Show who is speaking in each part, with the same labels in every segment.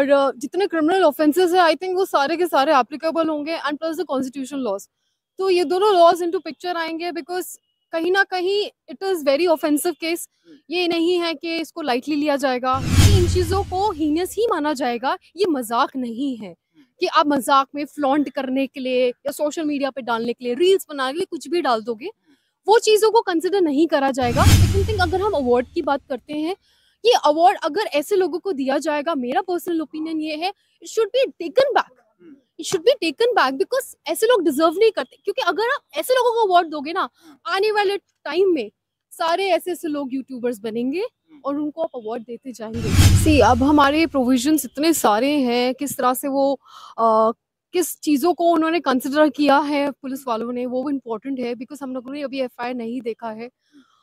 Speaker 1: और जितने criminal offences है आई थिंक वो सारे के सारे एप्लीकेबल होंगे and plus the constitution laws. तो ये दोनों लॉज इनटू पिक्चर आएंगे बिकॉज कहीं ना कहीं it is very offensive case. ये नहीं है कि इसको लाइटली लिया जाएगा, कि इन चीजों को हीनियस ही माना जाएगा। ये मजाक नहीं है कि आप मजाक में फ्लॉन्ट करने के लिए या सोशल मीडिया पे डालने के लिए, रील्स बनाने के लिए कुछ भी डाल दोगे, वो चीजों को कंसिडर नहीं करा जाएगा। सेकंड थिंग, अगर हम अवार्ड की बात करते हैं, ये अवार्ड अगर ऐसे लोगों को दिया जाएगा, मेरा पर्सनल ओपिनियन ये है, it should be taken back. It should be taken back because ऐसे लोग डिजर्व नहीं करते। क्योंकि अगर आप ऐसे लोगों को अवार्ड दोगे ना, आने वाले टाइम में सारे ऐसे ऐसे लोग यूट्यूबर्स बनेंगे और उनको आप अवार्ड देते जाएंगे। सी, अब हमारे प्रोविजंस इतने सारे हैं, किस तरह से वो किस चीज़ों को उन्होंने कंसिडर किया है पुलिस वालों ने, वो इम्पोर्टेंट है बिकॉज हम लोगों ने अभी एफआईआर नहीं देखा है।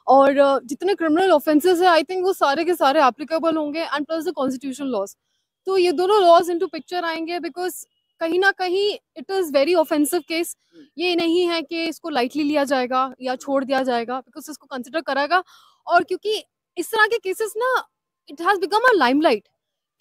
Speaker 1: और जितने क्रिमिनल ऑफेंसेस है आई थिंक वो सारे के सारे एप्लीकेबल होंगे and plus the constitution laws. तो ये दोनों लॉज इनटू पिक्चर आएंगे बिकॉज कहीं ना कहीं it is very offensive case. ये नहीं है कि इसको लाइटली लिया जाएगा या छोड़ दिया जाएगा, बिकॉज इसको कंसिडर कराएगा। और क्योंकि इस तरह के केसेस ना, it has become a limelight.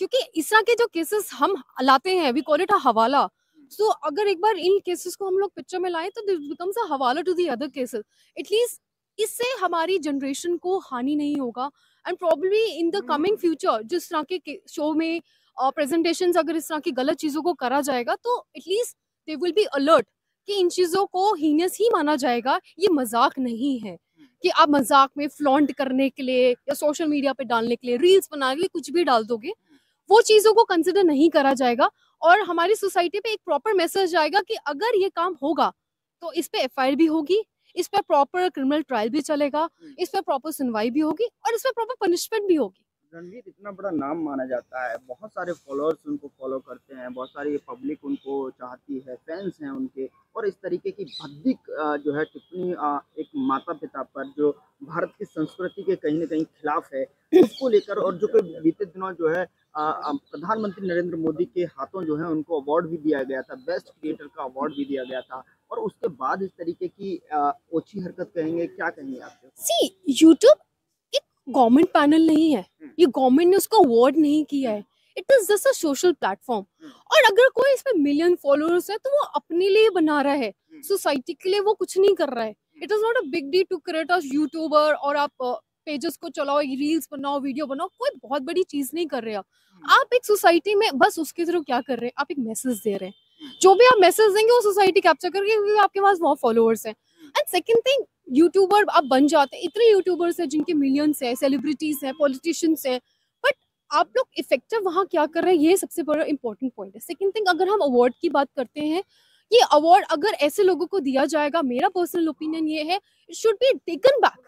Speaker 1: क्योंकि इस तरह के जो केसेस हम लाते हैं, वी कॉल इट अ हवाला। सो अगर एक बार इन केसेस को हम लोग पिक्चर में लाएं तो this becomes a hawala to the other cases. At least इससे हमारी जनरेशन को हानि नहीं होगा and probably in the coming future जिस तरह के शो में प्रेजेंटेशंस अगर इस तरह की गलत चीजों को करा जाएगा तो at least they will be alert कि इन चीजों को हीनियस ही माना जाएगा। ये मजाक नहीं है कि आप मजाक में फ्लॉन्ट करने के लिए या सोशल मीडिया पे डालने के लिए, रील्स बनाने के लिए कुछ भी डाल दोगे, वो चीजों को कंसिडर नहीं करा जाएगा। और हमारी सोसाइटी पे एक प्रॉपर मैसेज आएगा कि अगर ये काम होगा तो इस पे एफआईआर भी होगी, इस पे प्रॉपर क्रिमिनल ट्रायल भी चलेगा, इस पे प्रॉपर सुनवाई भी होगी और इस पे प्रॉपर पनिशमेंट भी होगी।
Speaker 2: रणवीर इतना बड़ा नाम माना जाता है, बहुत सारे फॉलोअर्स उनको फॉलो करते हैं, बहुत सारी पब्लिक उनको चाहती है, फैंस हैं उनके। और इस तरीके की भद्दी जो है टिप्पणी एक माता पिता पर जो भारत की संस्कृति के कहीं ना कहीं खिलाफ है, उसको लेकर और जो कि बीते दिनों जो है प्रधानमंत्री नरेंद्र मोदी के हाथों जो है उनको अवार्ड भी दिया गया था, बेस्ट क्रिएटर का अवार्ड भी दिया गया था। और उसके बाद इस तरीके की ओछी हरकत कहेंगे, क्या कहेंगे आप?
Speaker 1: सी, यूट्यूब एक गवर्नमेंट पैनल नहीं है, ये गवर्नमेंट ने उसको अवार्ड नहीं किया है। It is just a social platform. और अगर कोई इस पे मिलियन फॉलोअर्स है तो वो अपने लिए बना रहा है, सोसाइटी के लिए वो कुछ नहीं कर रहा है। It is not a big deal to create a YouTuber और आप पेजेस को चलाओ, रील्स बनाओ, वीडियो बनाओ, कोई बहुत बड़ी चीज नहीं कर रहे हो आप एक सोसाइटी में। बस उसके थ्रू क्या कर रहे हैं, आप एक मैसेज दे रहे हैं। जो भी आप मैसेज देंगे वो सोसाइटी कैप्चर करके, क्योंकि आपके पास बहुत फॉलोअर्स हैं। एंड सेकंड थिंग, यूट्यूबर आप बन जाते हैं, इतने यूट्यूबर्स हैं जिनके मिलियंस है, सेलिब्रिटीज हैं, पॉलिटिशियंस हैं, बट आप लोग इफेक्टिव वहां क्या कर रहे हैं, ये सबसे बड़ा इंपॉर्टेंट पॉइंट है। सेकंड थिंग, अगर हम अवार्ड की बात करते हैं, ये अवार्ड अगर ऐसे लोगों को दिया जाएगा, मेरा पर्सनल ओपिनियन ये है, it should be taken back.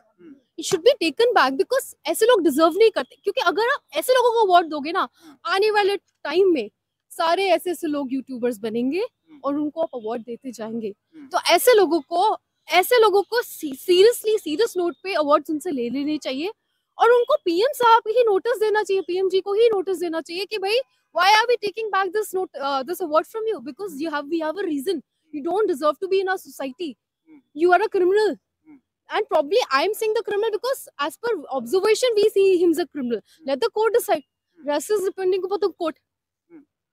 Speaker 1: It should be taken back because ऐसे लोग डिजर्व नहीं करते। क्योंकि अगर आप ऐसे लोगों को अवार्ड दोगे ना, आने वाले टाइम में सारे ऐसे ऐसे लोग यूट्यूबर्स बनेंगे और उनको आप अवार्ड देते जाएंगे। तो ऐसे लोगों को सीरियस नोट पे अवार्ड उनसे ले लेने चाहिए और उनको पीएम साहब ही नोटिस देना चाहिए, पीएम जी को ही नोटिस देना चाहिए कि भाई why are we taking back this award from you, because we have a reason. You don't deserve to be in our society, you are a criminal. And probably I am saying the criminal because as per observation we see him as a criminal. Let the court decide. Rest is depending upon the court.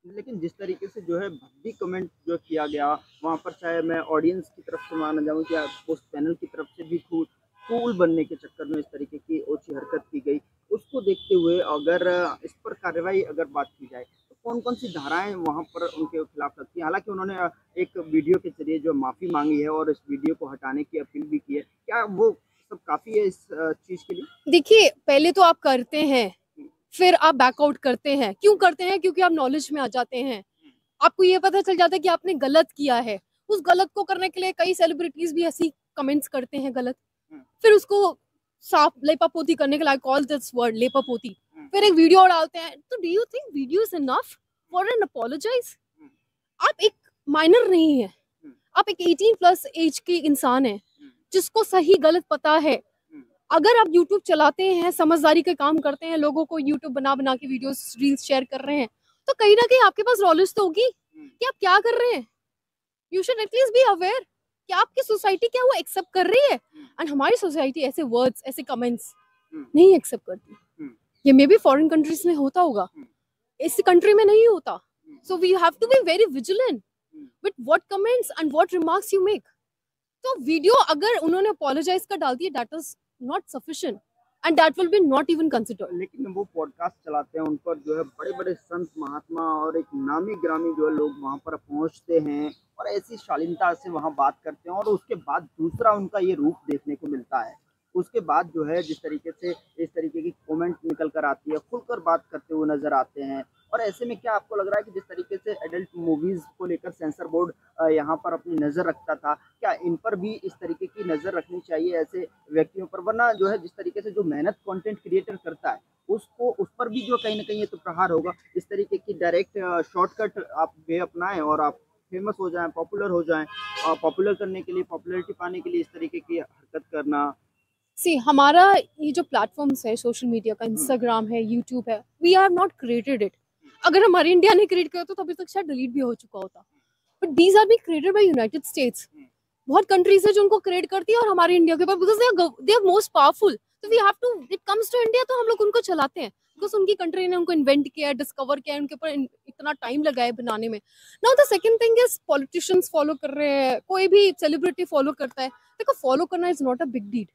Speaker 2: लेकिन जिस तरीके से जो है भद्दी comment जो किया गया वहाँ पर, चाहे मैं ऑडियंस की तरफ से माना जाऊँ या उस पैनल की तरफ से भी कूल बनने के चक्कर में इस तरीके की ओछी हरकत की गई, उसको देखते हुए अगर इस पर कार्रवाई अगर बात की जाए तो कौन कौन सी धाराएं वहाँ पर उनके खिलाफ लगती हैं? हालांकि उन्होंने एक वीडियो के जरिए जो माफ़ी मांगी है और इस वीडियो को हटाने की अपील भी की है, क्या वो सब काफ़ी है इस चीज़ के लिए?
Speaker 1: देखिए, पहले तो आप करते हैं, फिर आप बैकआउट करते हैं। क्यों करते हैं? क्योंकि आप नॉलेज में आ जाते हैं, आपको ये पता चल जाता है कि आपने गलत किया है। उस गलत को करने के लिए कई सेलिब्रिटीज भी ऐसी कमेंट्स करते हैं गलत, फिर उसको साफ लेपापोती करने के लिए, कॉल दिस वर्ड लेपापोती, फिर एक वीडियो डालते हैं। तो do you think video is enough for an apologize? आप एक माइनर नहीं है, आप एक 18+ एज के इंसान है जिसको सही गलत पता है। अगर आप YouTube चलाते हैं, समझदारी के काम करते हैं, लोगों को YouTube बना बना के वीडियोस रील्स शेयर कर रहे हैं, तो कहीं ना कहीं आपके पास नॉलेज तो होगी कि आप क्या कर रहे हैं। You should at least be aware कि आपकी सोसाइटी क्या वो एक्सेप्ट कर रही है। एंड हमारी सोसाइटी ऐसे वर्ड्स, ऐसे कमेंट्स नहीं एक्सेप्ट करती। ये मे बी फॉरेन कंट्रीज में होता होगा, इस कंट्री में नहीं होता. So we have to be very vigilant with what comments and what remarks you make. तो वीडियो अगर उन्होंने apologize का डाल दिया, that is not sufficient and that will be not even considered.
Speaker 2: लेकिन वो पॉडकास्ट चलाते हैं, उन पर जो है बड़े बड़े संत महात्मा और एक नामी ग्रामी जो है लोग वहाँ पर पहुँचते हैं और ऐसी शालीनता से वहाँ बात करते हैं और उसके बाद दूसरा उनका ये रूप देखने को मिलता है. उसके बाद जो है जिस तरीके से इस तरीके की कमेंट निकल कर आती है, खुलकर बात करते हुए नजर आते हैं. और ऐसे में क्या आपको लग रहा है कि जिस तरीके से एडल्ट मूवीज को लेकर सेंसर बोर्ड यहाँ पर अपनी नज़र रखता था, क्या इन पर भी इस तरीके की नज़र रखनी चाहिए ऐसे व्यक्तियों पर? वरना जो है जिस तरीके से जो मेहनत कंटेंट क्रिएटर करता है उसको उस पर भी जो कहीं ना कहीं ये तो प्रहार होगा. इस तरीके की डायरेक्ट शॉर्टकट आप वे अपनाएं और आप फेमस हो जाएं, पॉपुलर हो जाएं, और पॉपुलर करने के लिए, पॉपुलैरिटी पाने के लिए इस तरीके की हरकत करना.
Speaker 1: सी हमारा ये जो प्लेटफॉर्म्स है सोशल मीडिया का, इंस्टाग्राम है, यूट्यूब है, we have not created it. अगर हमारे इंडिया ने क्रिएट किया तो अभी तक शायद डिलीट भी हो चुका होता. But these R be created by United states. बहुत कंट्रीज है जो उनको क्रिएट करती है और हमारे इंडिया के पास, because they are most powerful. तो we have to, it comes to India तो हम लोग उनको चलाते हैं बिकॉज उनकी कंट्री ने उनको इन्वेंट किया है, डिस्कवर किया है, उनके ऊपर इतना टाइम लगा है बनाने में. Now the second thing is politicians follow कर रहे हैं, कोई भी सेलिब्रिटी फॉलो करता है. देखो फॉलो करना is not a big deal.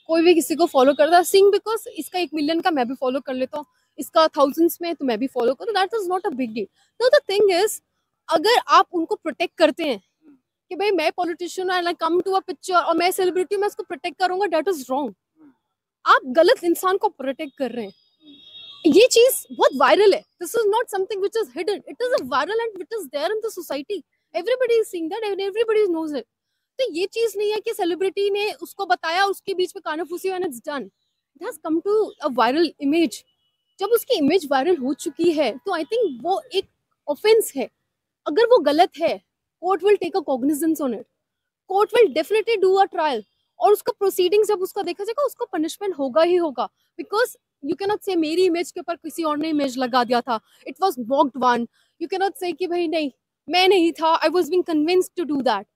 Speaker 1: कोई भी किसी को फॉलो करता है सिंग बिकॉज इसका 1 मिलियन का मैं भी फॉलो कर लेता हूँ, इसका थाउजेंड्स में तो मैं भी फॉलो करूँ, that is not a big deal. Now the thing is अगर आप उनको प्रोटेक्ट करते हैं कि भाई मैं politician and I come to a picture और मैं सेलिब्रिटी, मैं उसको प्रोटेक्ट करूंगा, दैट इज रॉन्ग. आप गलत इंसान को प्रोटेक्ट कर रहे हैं. ये चीज बहुत वायरल है. This is not something which is hidden, it is a viral and it is there in the society. Everybody is seeing that and everybody knows it. तो ये चीज नहीं है कि सेलिब्रिटी ने उसको बताया, उसके बीच में कानाफूसी and it's done. It has come to a viral image. जब उसकी इमेज वायरल हो चुकी है तो आई थिंक वो एक ऑफेंस है. अगर वो गलत है, court will take a cognizance on it. Court will definitely do a trial और उसका प्रोसीडिंग जब उसका देखा जाएगा उसको पनिशमेंट होगा ही होगा. बिकॉज यू कैन नॉट से मेरी इमेज के ऊपर किसी और ने इमेज लगा दिया था, it was mocked one. You can not say कि भाई नहीं मैं नहीं था, I was being convinced to do that.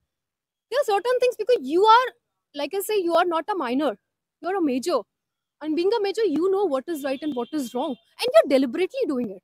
Speaker 1: There are certain things because you are, like I say, you are not a minor, you are a major, and being a major you know what is right and what is wrong and you're deliberately doing it.